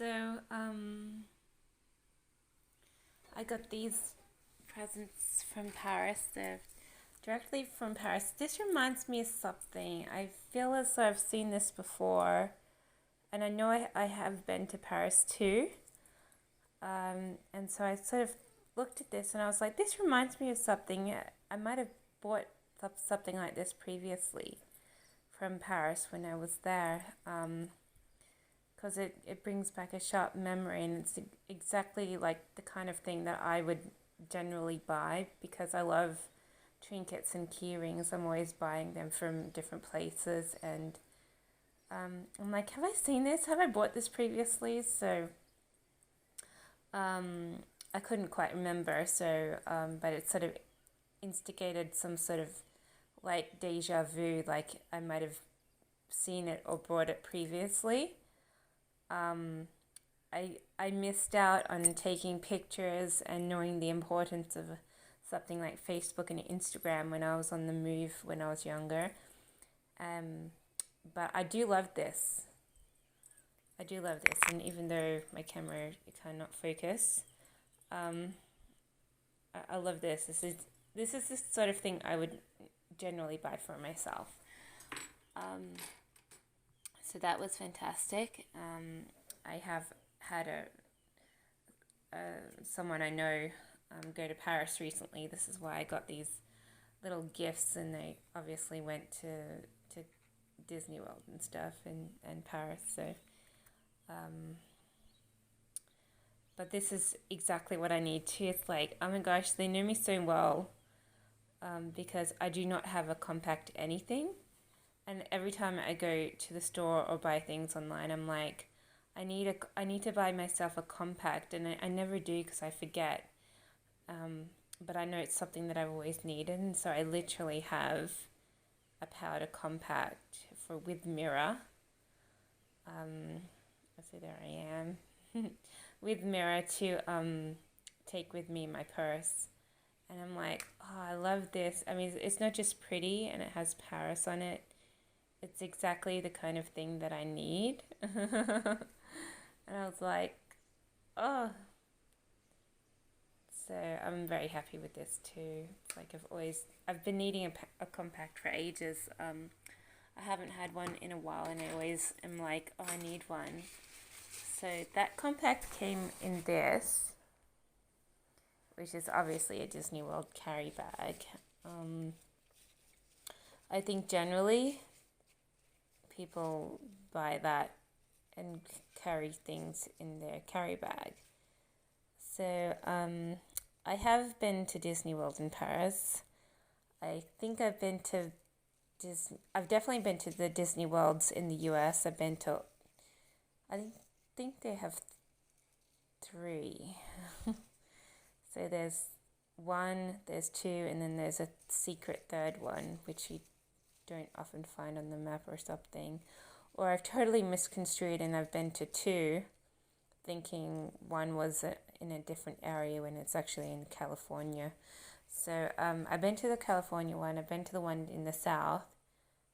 So, I got these presents from Paris. They're directly from Paris. This reminds me of something. I feel as though I've seen this before, and I know I have been to Paris too. And so I sort of looked at this and I was like, this reminds me of something. I might have bought something like this previously from Paris when I was there. Because it brings back a sharp memory, and it's exactly like the kind of thing that I would generally buy because I love trinkets and key rings. I'm always buying them from different places, and I'm like, have I seen this? Have I bought this previously? So I couldn't quite remember. So, but it sort of instigated some sort of like deja vu, like I might have seen it or bought it previously. Um, I missed out on taking pictures and knowing the importance of something like Facebook and Instagram when I was on the move when I was younger. Um, but I do love this. I do love this, and even though my camera it cannot focus, um, I love this. This is the sort of thing I would generally buy for myself. Um, so that was fantastic. I have had someone I know go to Paris recently. This is why I got these little gifts, and they obviously went to Disney World and stuff and Paris. So, but this is exactly what I need too. It's like, oh my gosh, they know me so well, because I do not have a compact anything. And every time I go to the store or buy things online, I'm like, I need to buy myself a compact, and I never do because I forget. But I know it's something that I've always needed, and so I literally have a compact for with mirror. So there I am with mirror to take with me in my purse. And I'm like, oh, I love this. I mean, it's not just pretty and it has Paris on it. It's exactly the kind of thing that I need. And I was like, oh. So I'm very happy with this too. It's like I've been needing a compact for ages. I haven't had one in a while, and I always am like, oh, I need one. So that compact came in this, which is obviously a Disney World carry bag. I think generally people buy that and carry things in their carry bag. So I have been to Disney World in Paris. I think I've definitely been to the Disney Worlds in the US. I think they have three. So there's one, there's two, and then there's a secret third one, which you don't often find on the map or something. Or I've totally misconstrued and I've been to two, thinking one was in a different area when it's actually in California. So I've been to the California one, I've been to the one in the south,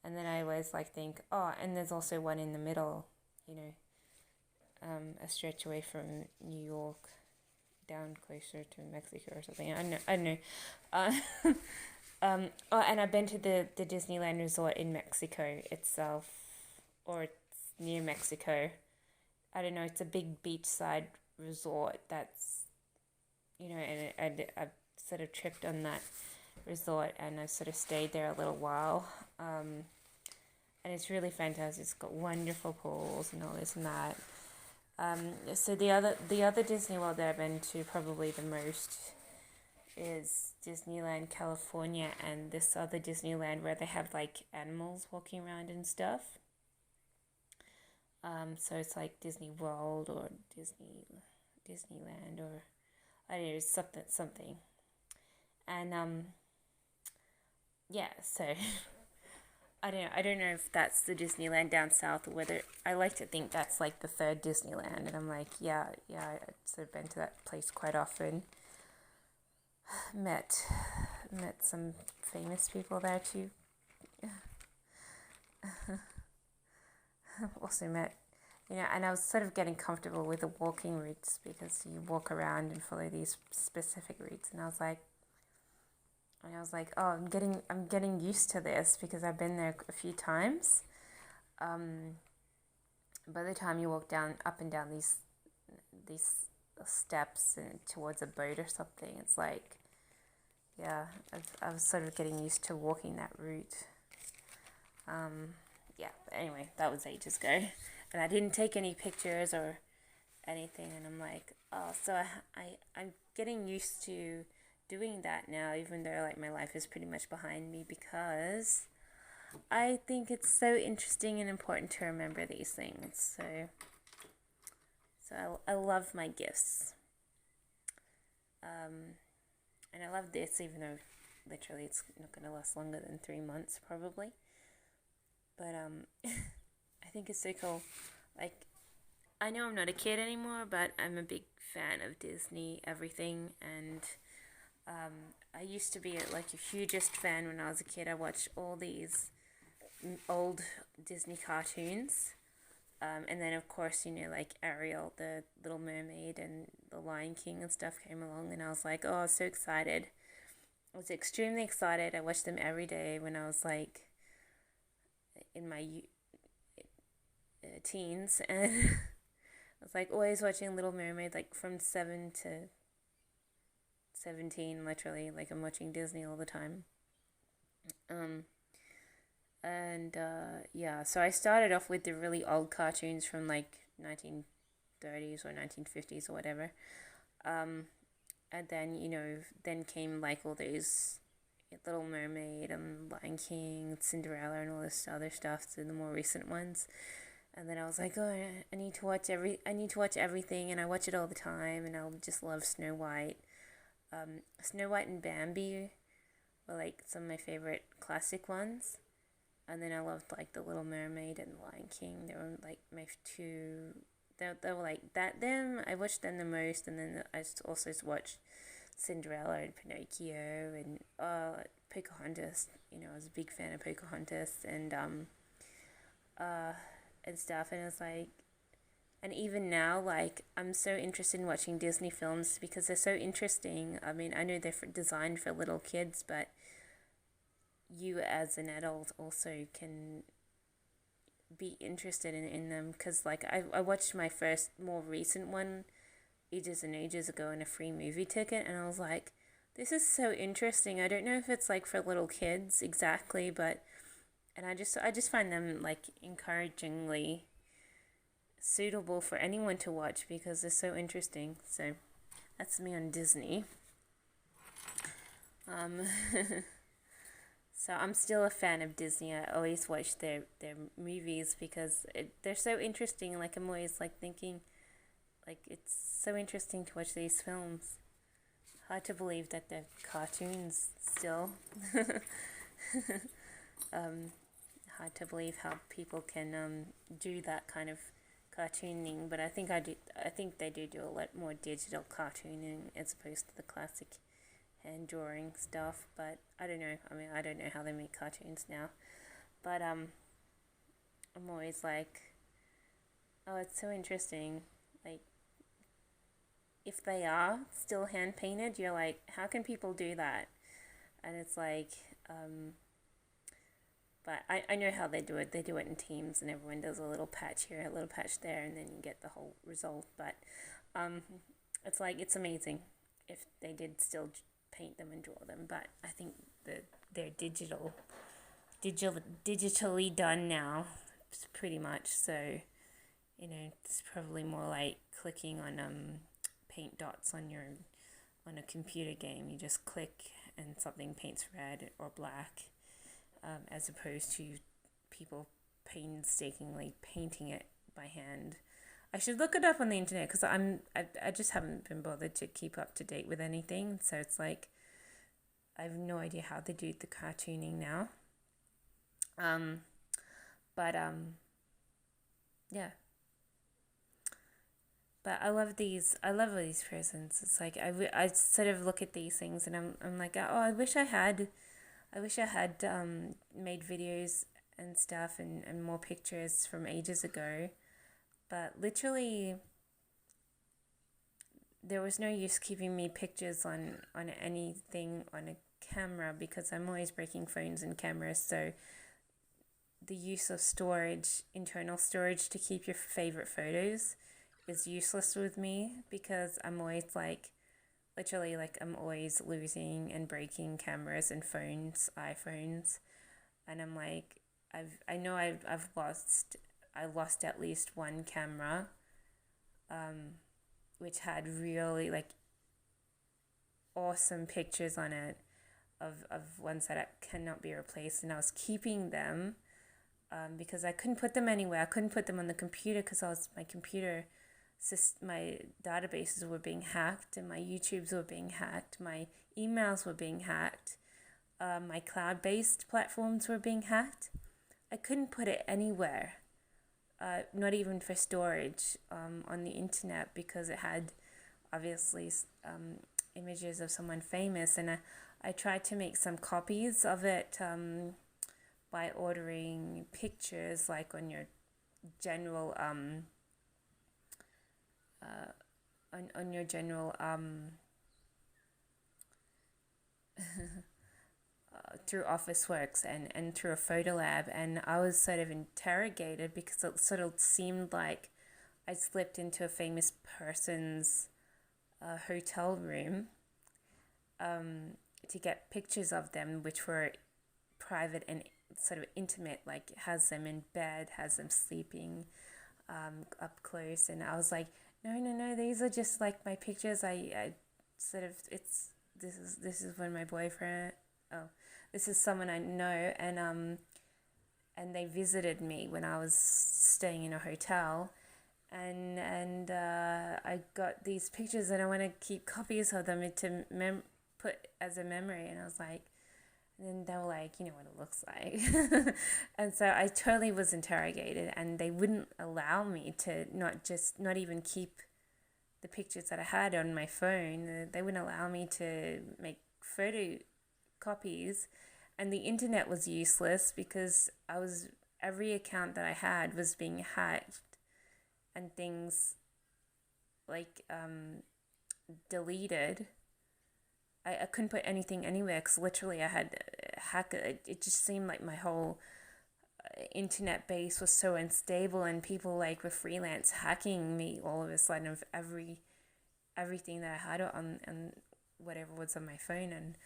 and then I always like think, oh, and there's also one in the middle, you know, a stretch away from New York, down closer to Mexico or something. I don't know. Oh, and I've been to the Disneyland Resort in Mexico itself, or it's near Mexico. I don't know. It's a big beachside resort that's, you know, and I've sort of tripped on that resort, and I've sort of stayed there a little while. And it's really fantastic. It's got wonderful pools and all this and that. So the other Disney World that I've been to probably the most is Disneyland California, and this other Disneyland where they have like animals walking around and stuff. So it's like Disney World or Disneyland, or I don't know, something. And yeah, so I don't know if that's the Disneyland down south, or whether I like to think that's like the third Disneyland, and I'm like, yeah, I've sort of been to that place quite often. Met some famous people there too. Also met and I was sort of getting comfortable with the walking routes because you walk around and follow these specific routes, and I was like, oh, I'm getting used to this because I've been there a few times. Um, by the time you walk down up and down these steps and towards a boat or something, it's like, yeah, I was sort of getting used to walking that route. Um, yeah, but anyway, that was ages ago, and I didn't take any pictures or anything, and I'm like, oh, so I'm getting used to doing that now, even though like my life is pretty much behind me, because I think it's so interesting and important to remember these things. So I love my gifts, um, and I love this, even though literally it's not going to last longer than 3 months probably. But I think it's so cool. Like, I know I'm not a kid anymore, but I'm a big fan of Disney everything, and I used to be like a hugest fan when I was a kid. I watched all these old Disney cartoons, and then of course like Ariel, the Little Mermaid, and the Lion King and stuff came along, and I was like, oh, I was so excited. I was extremely excited. I watched them every day when I was like in my teens, and I was like always watching Little Mermaid, like from 7 to 17, literally. Like I'm watching Disney all the time. Um, and yeah, so I started off with the really old cartoons from like 1930s or 1950s or whatever. Um, and then then came like all these Little Mermaid and Lion King, Cinderella, and all this other stuff. So the more recent ones. And then I was like, oh, I need to watch everything, and I watch it all the time, and I'll just love Snow White. Snow White and Bambi were like some of my favorite classic ones. And then I loved like The Little Mermaid and Lion King. They were like my two. They were like that. Them I watched them the most, and then I also watched Cinderella and Pinocchio and Pocahontas. I was a big fan of Pocahontas uh and stuff. And it was like, and even now, like I'm so interested in watching Disney films because they're so interesting. I mean, I know they're designed for little kids, but you as an adult also can be interested in them, because like I watched my first more recent one ages and ages ago in a free movie ticket, and I was like, this is so interesting. I don't know if it's like for little kids exactly, but and I just find them like encouragingly suitable for anyone to watch because they're so interesting. So that's me on Disney. Um, so I'm still a fan of Disney. I always watch their movies because they're so interesting. Like I'm always like thinking, like it's so interesting to watch these films. Hard to believe that they're cartoons still. um, Hard to believe how people can do that kind of cartooning, but I think they do a lot more digital cartooning as opposed to the classic hand drawing stuff. But I don't know. I mean, I don't know how they make cartoons now. But I'm always like, oh, it's so interesting. Like, if they are still hand painted, you're like, how can people do that? And it's like, but I know how they do it. They do it in teams, and everyone does a little patch here, a little patch there, and then you get the whole result. But um, it's like, it's amazing if they did still paint them and draw them. But I think that they're digitally done now, pretty much. So it's probably more like clicking on paint dots on a computer game. You just click and something paints red or black, as opposed to people painstakingly painting it by hand. I should look it up on the internet because I just haven't been bothered to keep up to date with anything. So it's like I have no idea how they do the cartooning now. Um, but yeah. But I love all these presents. It's like I sort of look at these things and I'm like, oh, I wish I had made videos and stuff and more pictures from ages ago But literally, there was no use keeping me pictures on anything on a camera because I'm always breaking phones and cameras. So the use of storage, internal storage to keep your favorite photos is useless with me because I'm always like, literally, like, I'm always losing and breaking cameras and phones, iPhones. And I'm like, I know I lost at least one camera, um, which had really like awesome pictures on it of ones that cannot be replaced. And I was keeping them because I couldn't put them anywhere. I couldn't put them on the computer because my databases were being hacked and my YouTubes were being hacked. My emails were being hacked. My cloud-based platforms were being hacked. I couldn't put it anywhere, not even for storage on the internet because it had obviously images of someone famous. And I tried to make some copies of it by ordering pictures like on your general on your general through Officeworks and through a photo lab, and I was sort of interrogated because it sort of seemed like I slipped into a famous person's hotel room to get pictures of them, which were private and sort of intimate, like has them in bed, has them sleeping up close. And I was like, no, these are just like my pictures. I sort of, this is when my boyfriend, oh, this is someone I know, and they visited me when I was staying in a hotel, and I got these pictures and I want to keep copies of them to put as a memory. And I was like, and then they were like, you know what it looks like. And so I totally was interrogated, and they wouldn't allow me to not even keep the pictures that I had on my phone. They wouldn't allow me to make photo copies, and the internet was useless because every account that I had was being hacked, and things like deleted. I couldn't put anything anywhere because literally I had hack. It just seemed like my whole internet base was so unstable, and people like were freelance hacking me all of a sudden of everything that I had on whatever was on my phone. And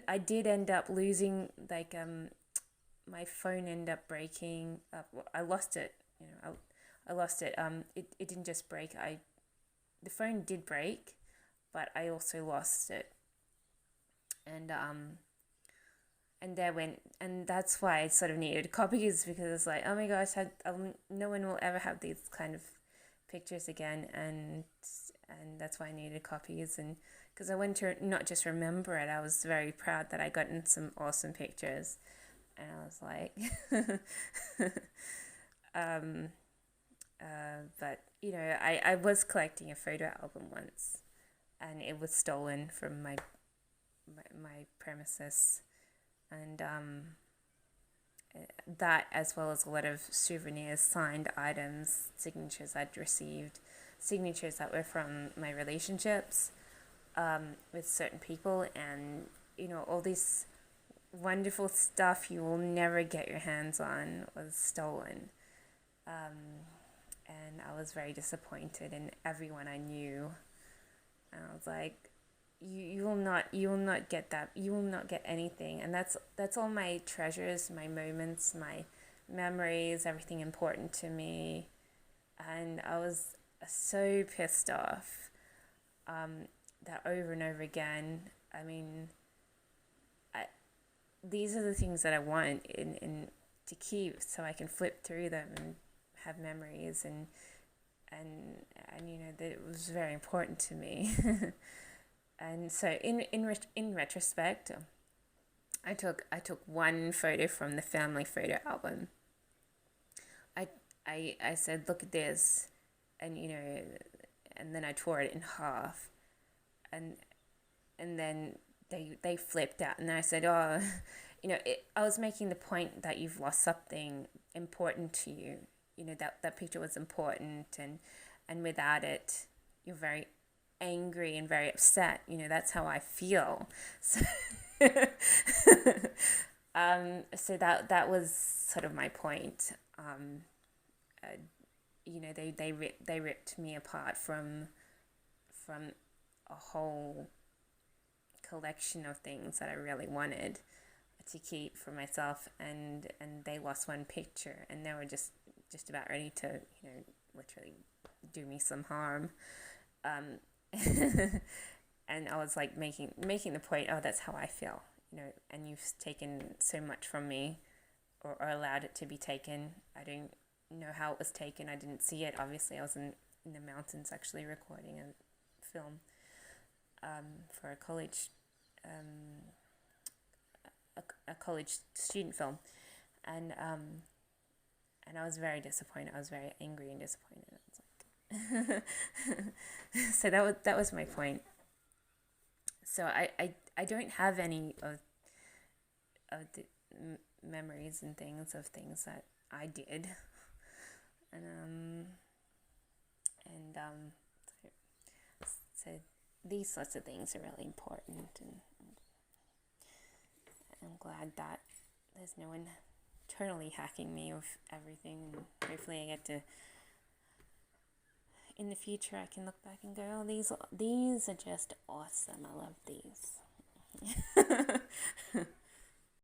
I did end up losing, like, my phone ended up breaking. I lost it. I lost it. It didn't just break. The phone did break, but I also lost it. And there went, and that's why I sort of needed copies, because it's like, oh my gosh, no one will ever have these kind of pictures again, and that's why I needed copies. And because I went to not just remember it, I was very proud that I gotten some awesome pictures, and I was like, but I was collecting a photo album once, and it was stolen from my premises, and that, as well as a lot of souvenirs, signed items, signatures I'd received, signatures that were from my relationships with certain people, and all this wonderful stuff you will never get your hands on was stolen. And I was very disappointed in everyone I knew, and I was like, you will not get that. You will not get anything. And that's all my treasures, my moments, my memories, everything important to me. And I was so pissed off that over and over again. I mean, these are the things that I want in to keep, so I can flip through them and have memories, and that it was very important to me. And so in retrospect, I took one photo from the family photo album. I said, look at this, and and then I tore it in half, and then they flipped out, and I said, I was making the point that you've lost something important to you, that picture was important, and without it, you're very angry and very upset. That's how I feel. So, so that was sort of my point. They ripped me apart from a whole collection of things that I really wanted to keep for myself, and they lost one picture, and they were just about ready to literally do me some harm. And I was like making the point, oh, that's how I feel, and you've taken so much from me, or allowed it to be taken. I don't know how it was taken. I didn't see it. Obviously, I was in the mountains actually recording a film for a college a college student film, and I was very disappointed. I was very angry and disappointed. It's like so that was my point. So I don't have any of the memories and things of things that I did, and so these sorts of things are really important, and I'm glad that there's no one totally hacking me with everything, and hopefully I get to, in the future, I can look back and go, oh, these are just awesome. I love these.